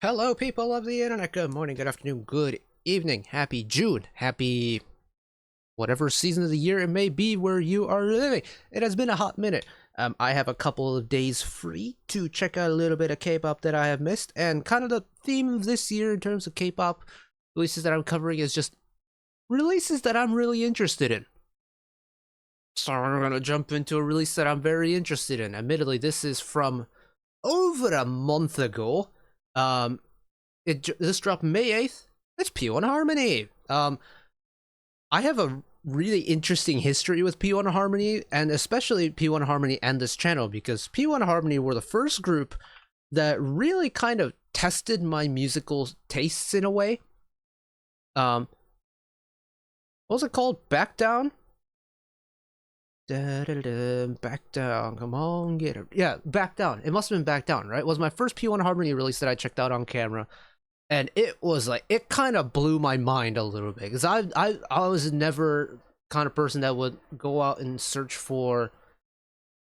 Hello, people of the internet. Good morning, good afternoon, good evening. Happy June. Happy whatever season of the year it may be where you are living. It has been a hot minute. I have a couple of days free to check out a little bit of K-pop that I have missed, and kind of the theme of this year in terms of K-pop releases that I'm covering is just releases that I'm really interested in. So I'm gonna jump into a release that I'm very interested in. Admittedly, this is from over a month ago. This dropped May 8th. It's P1Harmony. I have a really interesting history with P1Harmony, and especially P1Harmony and this channel, because P1Harmony were the first group that really kind of tested my musical tastes in a way. What was it called? Back Down? Back Down, come on, get it. Yeah, Back Down. It must have been Back Down, right? It was my first P1Harmony release that I checked out on camera, and it was like, it kind of blew my mind a little bit, because I was never kind of person that would go out and search for,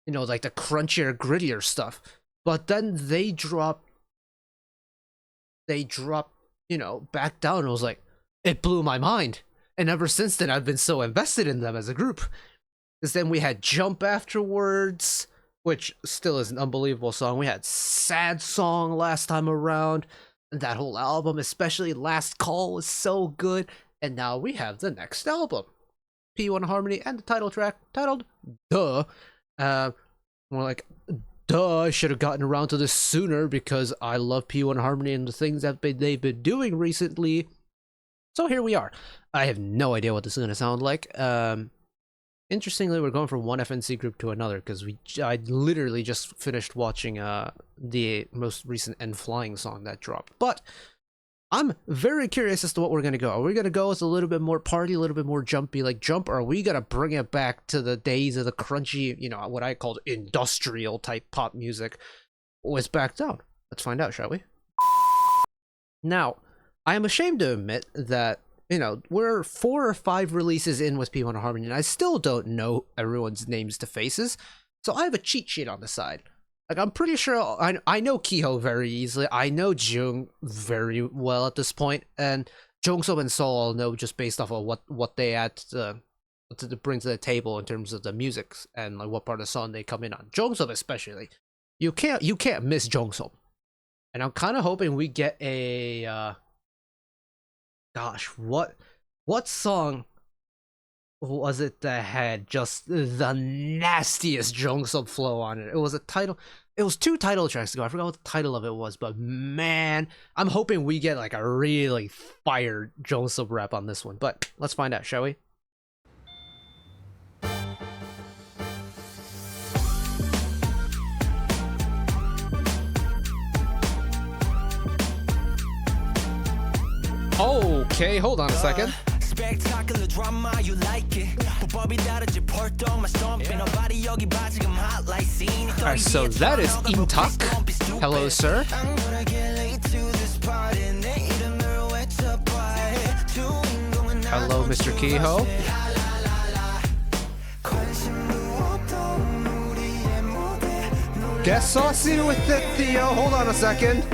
you know, like the crunchier, grittier stuff. But then they dropped, you know, Back Down, and it was like, it blew my mind. And ever since then, I've been so invested in them as a group. Because then we had Jump afterwards, which still is an unbelievable song. We had Sad Song last time around. And that whole album, especially Last Call, was so good. And now we have the next album, P1Harmony, and the title track titled Duh. More like, duh, I should have gotten around to this sooner because I love P1Harmony and the things that they've been doing recently. So here we are. I have no idea what this is going to sound like. Interestingly, we're going from one FNC group to another because I literally just finished watching the most recent End Flying song that dropped. But I'm very curious as to what we're going to go. Are we going to go with a little bit more party, a little bit more jumpy like Jump? Or are we going to bring it back to the days of the crunchy, you know, what I called industrial type pop music with Back Down? Let's find out, shall we? Now, I am ashamed to admit that, you know, we're 4 or 5 releases in with P1Harmony, and I still don't know everyone's names to faces. So I have a cheat sheet on the side. Like, I'm pretty sure I know Kiho very easily. I know Jung very well at this point, and Jongseop and Seoul I'll know just based off of what they add to bring to the table in terms of the music and like what part of the song they come in on. Jongseop especially, you can't miss Jongseop, and I'm kind of hoping we get a. Gosh, what song was it that had just the nastiest Jongseop flow on it? It was 2 title tracks ago. I forgot what the title of it was, but man, I'm hoping we get like a really fire Jongseop rap on this one. But let's find out, shall we? Okay, hold on a second. Spectacular drama, you like it. Alright, so that is Intak. Hello, sir. Hello, Mr. Kiho. Get saucy with it, Theo. Hold on a second.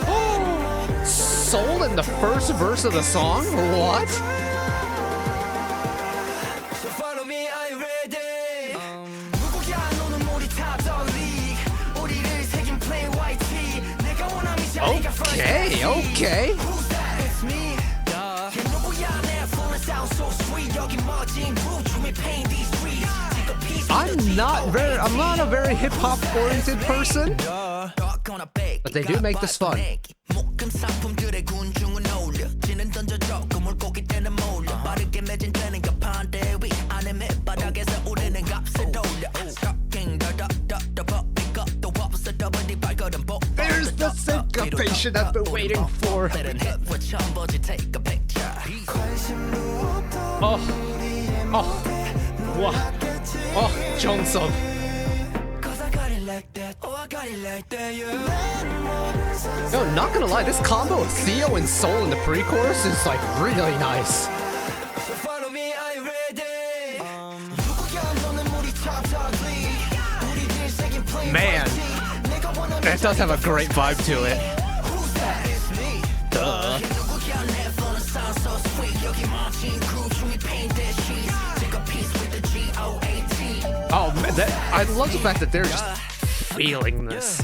Oh, Soul in the first verse of the song? What? Okay. I'm not a very hip-hop oriented person, but they do make this fun. There's the syncopation I've been waiting for. Oh, Jongseop. No, not gonna lie, this combo of Theo and Soul in the pre-chorus is like really nice. Man, it does have a great vibe to it. Duh. Oh man, I love the fact that they're just feeling this.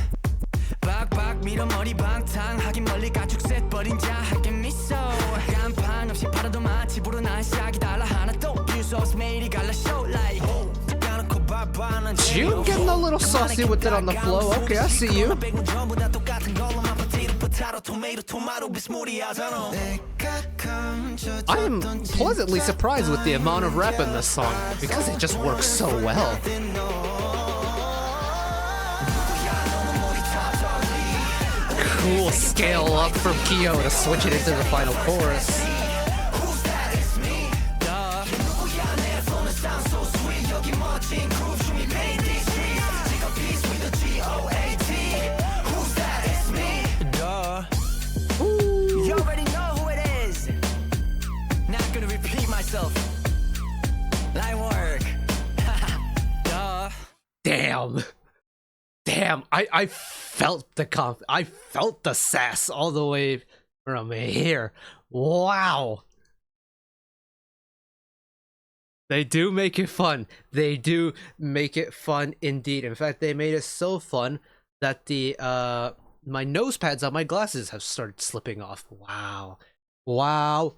You getting a little saucy with it on the flow. Okay, I see you. I am pleasantly surprised with the amount of rap in this song because it just works so well. Cool scale up from Kyo to switch it into the final chorus. Damn, I felt the I felt the sass all the way from here. Wow. They do make it fun. They do make it fun indeed. In fact, they made it so fun that the my nose pads on my glasses have started slipping off. Wow. Wow.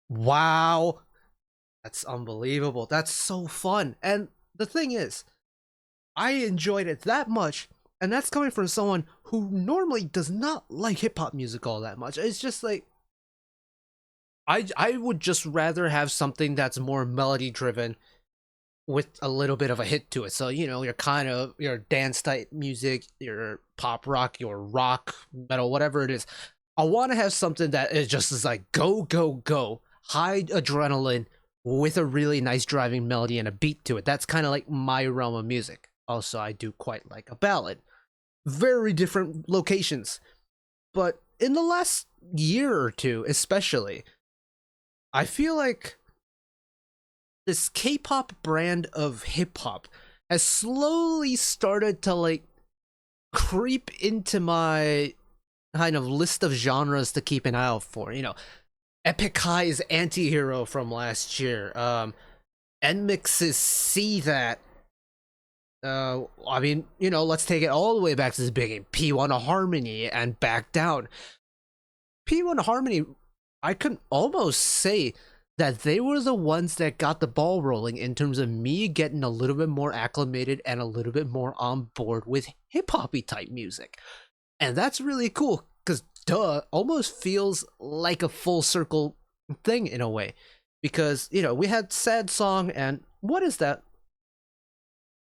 Wow. That's unbelievable. That's so fun. And the thing is, I enjoyed it that much, and that's coming from someone who normally does not like hip-hop music all that much. It's just like, I would just rather have something that's more melody driven with a little bit of a hit to it. So, you know, your dance type music, your pop rock, your rock, metal, whatever it is. I want to have something that is just is like go, go, go, high adrenaline with a really nice driving melody and a beat to it. That's kind of like my realm of music. Also, I do quite like a ballad. Very different locations. But in the last year or two, especially, I feel like this K-pop brand of hip-hop has slowly started to, like, creep into my kind of list of genres to keep an eye out for. You know, Epic High's Anti-Hero from last year. NMIX's See That. I mean, you know, let's take it all the way back to the beginning. P1Harmony and Back Down. P1Harmony, I can almost say that they were the ones that got the ball rolling in terms of me getting a little bit more acclimated and a little bit more on board with hip-hoppy type music. And that's really cool, because almost feels like a full circle thing in a way. Because, you know, we had Sad Song and what is that?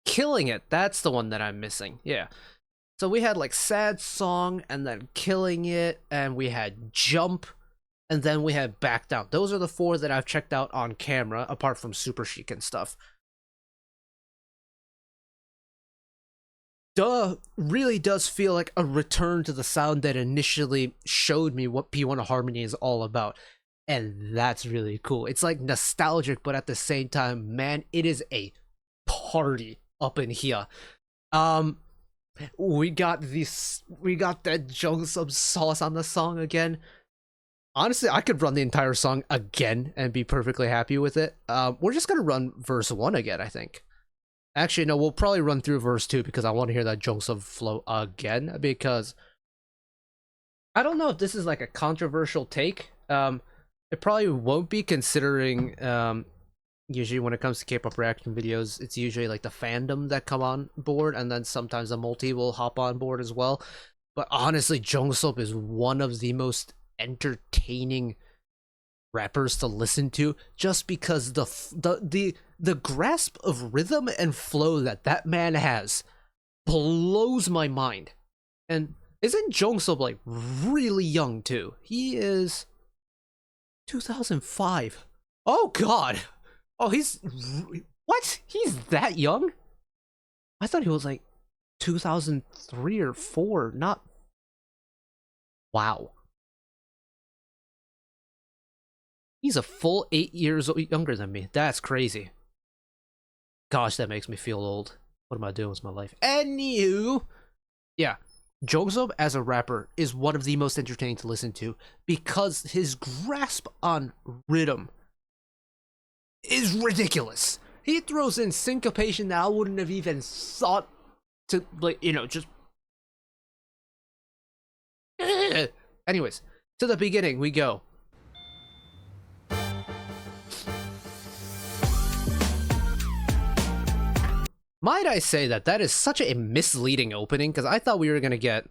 Killing It, that's the one that I'm missing. Yeah. So we had like Sad Song and then Killing It, and we had Jump, and then we had Back Down. Those are the four that I've checked out on camera, apart from Super Chic and stuff. Really does feel like a return to the sound that initially showed me what P1Harmony is all about. And that's really cool. It's like nostalgic, but at the same time, man, it is a party up in here. We got that Jungsub sauce on the song again. Honestly, I could run the entire song again and be perfectly happy with it. We're just gonna run verse 1 again, I think. Actually, no, we'll probably run through verse 2 because I want to hear that Jungsub flow again, because I don't know if this is like a controversial take. It probably won't be, considering usually when it comes to K-pop reaction videos, it's usually like the fandom that come on board, and then sometimes the multi will hop on board as well. But honestly, Jungsub is one of the most entertaining rappers to listen to, just because the grasp of rhythm and flow that man has blows my mind. And isn't Jungsub like really young too? He is 2005. Oh god. Oh, he's... What? He's that young? I thought he was like 2003 or 4, not... Wow. He's a full 8 years younger than me. That's crazy. Gosh, that makes me feel old. What am I doing with my life? Anywho, Yeah, Jongseop as a rapper is one of the most entertaining to listen to because his grasp on rhythm is ridiculous. He throws in syncopation that I wouldn't have even thought to, like, you know, just. Anyways, to the beginning we go. Might I say that that is such a misleading opening, because I thought we were gonna get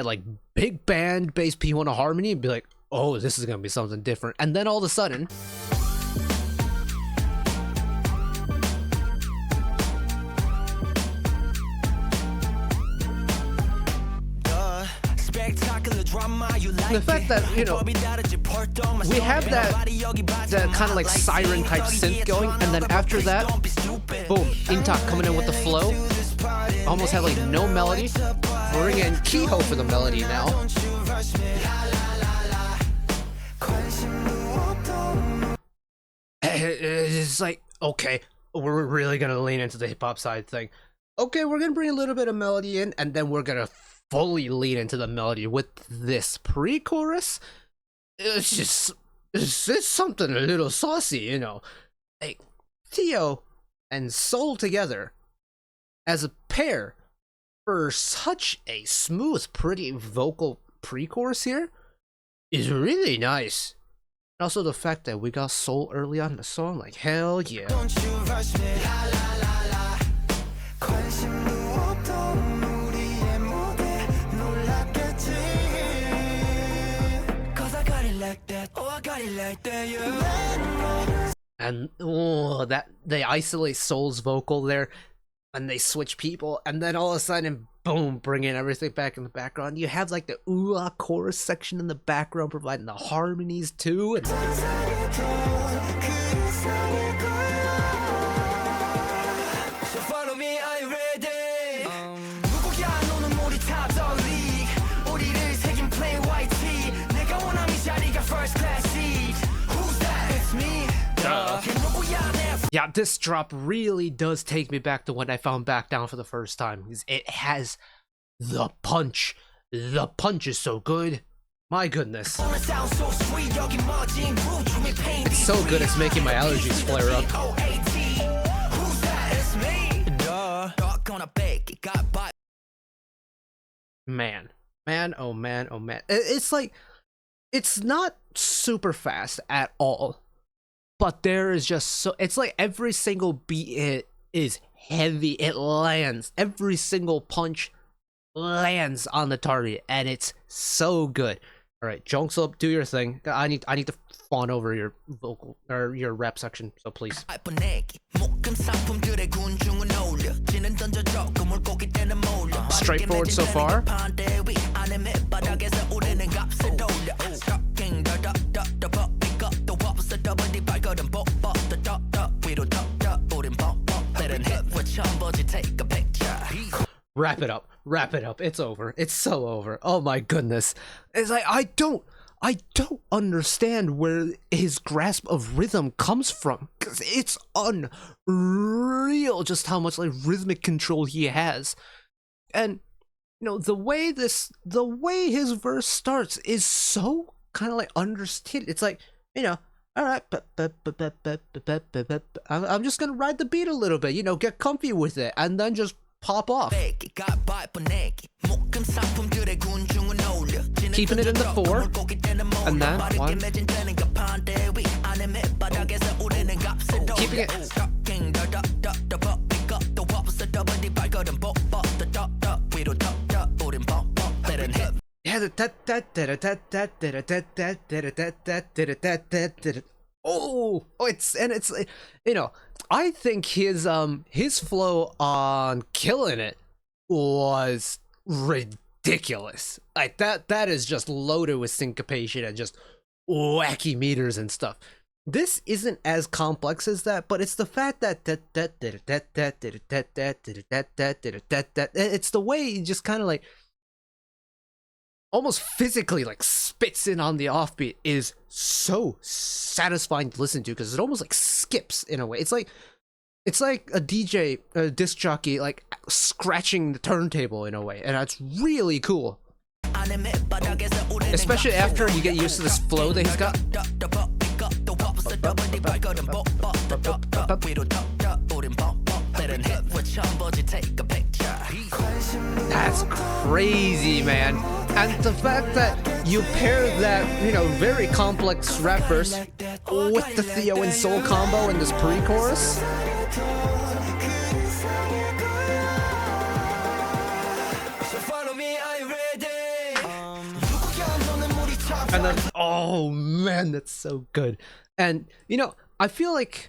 like big band based P1Harmony and be like, oh, this is gonna be something different, and then all of a sudden the fact that, you know, we have that kind of like siren type synth going, and then after that, boom, Intak coming in with the flow, almost had like no melody. Bring in Kiho for the melody now. It's like, okay, we're really gonna lean into the hip hop side thing. Okay, we're gonna bring a little bit of melody in, and then we're gonna fully lean into the melody with this pre-chorus. It's something a little saucy, you know. Like Theo and Soul together as a pair for such a smooth, pretty vocal pre-chorus here is really nice. Also the fact that we got Soul early on in the song, like hell yeah. Don't you rush me, la, la, la, la. And oh, that they isolate Soul's vocal there, and they switch people, and then all of a sudden, boom, bringing everything back in the background. You have like the ooh chorus section in the background, providing the harmonies too. And yeah, this drop really does take me back to when I found Back Down for the first time. It has the punch. The punch is so good. My goodness. It's so good it's making my allergies flare up. Man. Man, oh man, oh man. It's like, it's not super fast at all. But there is just so, it's like every single beat is heavy. It lands. Every single punch lands on the target, and it's so good. All right, Jongseop, do your thing. I need to fawn over your vocal or your rap section, so please. Straightforward so far. Wrap it up. Wrap it up. It's over. It's so over. Oh my goodness. It's like I don't understand where his grasp of rhythm comes from, because it's unreal just how much like rhythmic control he has. And you know, the way his verse starts is so kind of like understated. It's like, you know, all right, I'm just gonna ride the beat a little bit, you know, get comfy with it, and then just pop off. Keeping it in the 4, and then 1. Keeping it. Yeah, oh, it's you know, I think his flow on Killing It was ridiculous. Like that is just loaded with syncopation and just wacky meters and stuff. This isn't as complex as that, but it's the fact that it's the way he just kind of like almost physically like spits in on the offbeat is so satisfying to listen to, because it almost like skips in a way. It's like It's like a DJ, a disc jockey, like scratching the turntable in a way, and that's really cool. Especially after you get used to this flow that he's got. That's crazy, man. And the fact that you pair that, you know, very complex rap verse with the Theo and Soul combo in this pre-chorus. And then, oh man, that's so good. And, you know, I feel like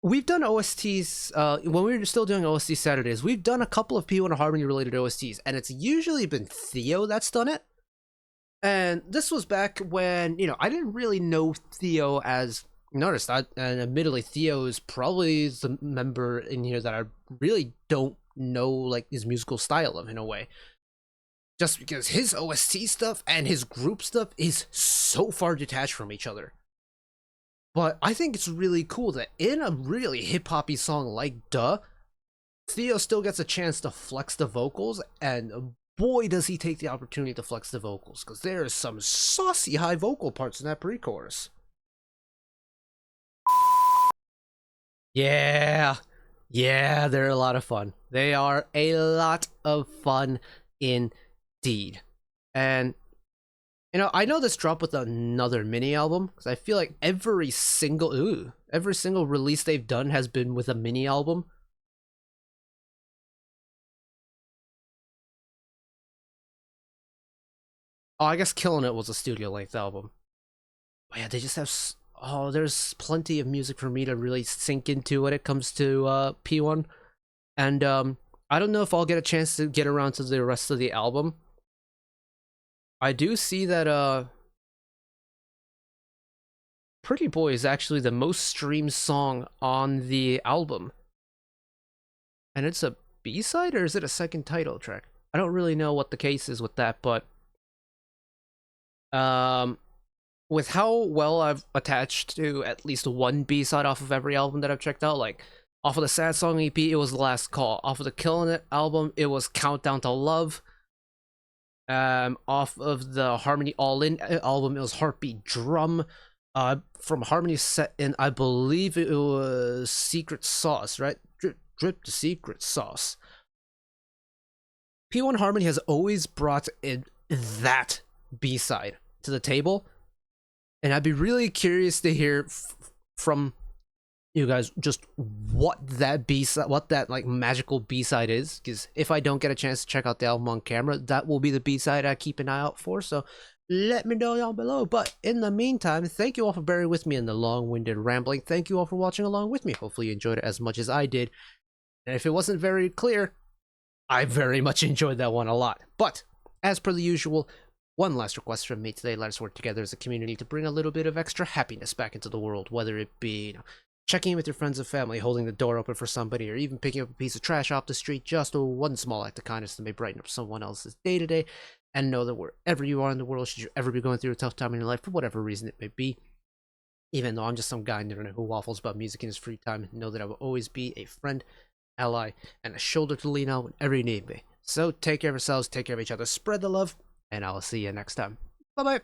we've done OSTs, when we were still doing OST Saturdays, we've done a couple of P1Harmony related OSTs, and it's usually been Theo that's done it. And this was back when, you know, I didn't really know Theo as an artist. And admittedly, Theo is probably the member in here that I really don't know, like, his musical style of, in a way. Just because his OST stuff and his group stuff is so far detached from each other. But I think it's really cool that in a really hip-hoppy song like Duh, Theo still gets a chance to flex the vocals, and boy does he take the opportunity to flex the vocals, because there is some saucy high vocal parts in that pre-chorus. Yeah, they're a lot of fun. They are a lot of fun indeed. And you know, I know this dropped with another mini album, because I feel like every single release they've done has been with a mini album. Oh, I guess Killing It was a studio length album. But yeah, they just have, oh, there's plenty of music for me to really sink into when it comes to P1. And I don't know if I'll get a chance to get around to the rest of the album. I do see that Pretty Boy is actually the most streamed song on the album. And it's a B-side, or is it a second title track? I don't really know what the case is with that, but with how well I've attached to at least one B-side off of every album that I've checked out, like off of the Sad Song EP, it was Last Call. Off of the Killin' It album, it was Countdown to Love. Off of the Harmony All In album, it was Heartbeat Drum. From Harmony set in, I believe it was Secret Sauce, right? Drip the Secret Sauce. P1Harmony has always brought in that B-side to the table, and I'd be really curious to hear from you guys just what that B-side, what that like magical B-side is, because if I don't get a chance to check out the album on camera, that will be the B-side I keep an eye out for. So let me know down below. But in the meantime, thank you all for bearing with me in the long-winded rambling. Thank you all for watching along with me. Hopefully you enjoyed it as much as I did. And if it wasn't very clear, I very much enjoyed that one a lot. But as per the usual, one last request from me today. Let us work together as a community to bring a little bit of extra happiness back into the world, whether it be, you know, checking in with your friends and family, holding the door open for somebody, or even picking up a piece of trash off the street. Just one small act of kindness that may brighten up someone else's day to day. And know that wherever you are in the world, should you ever be going through a tough time in your life, for whatever reason it may be, even though I'm just some guy in the internet who waffles about music in his free time, know that I will always be a friend, ally, and a shoulder to lean on whenever you need me. So take care of yourselves, take care of each other, spread the love, and I'll see you next time. Bye bye.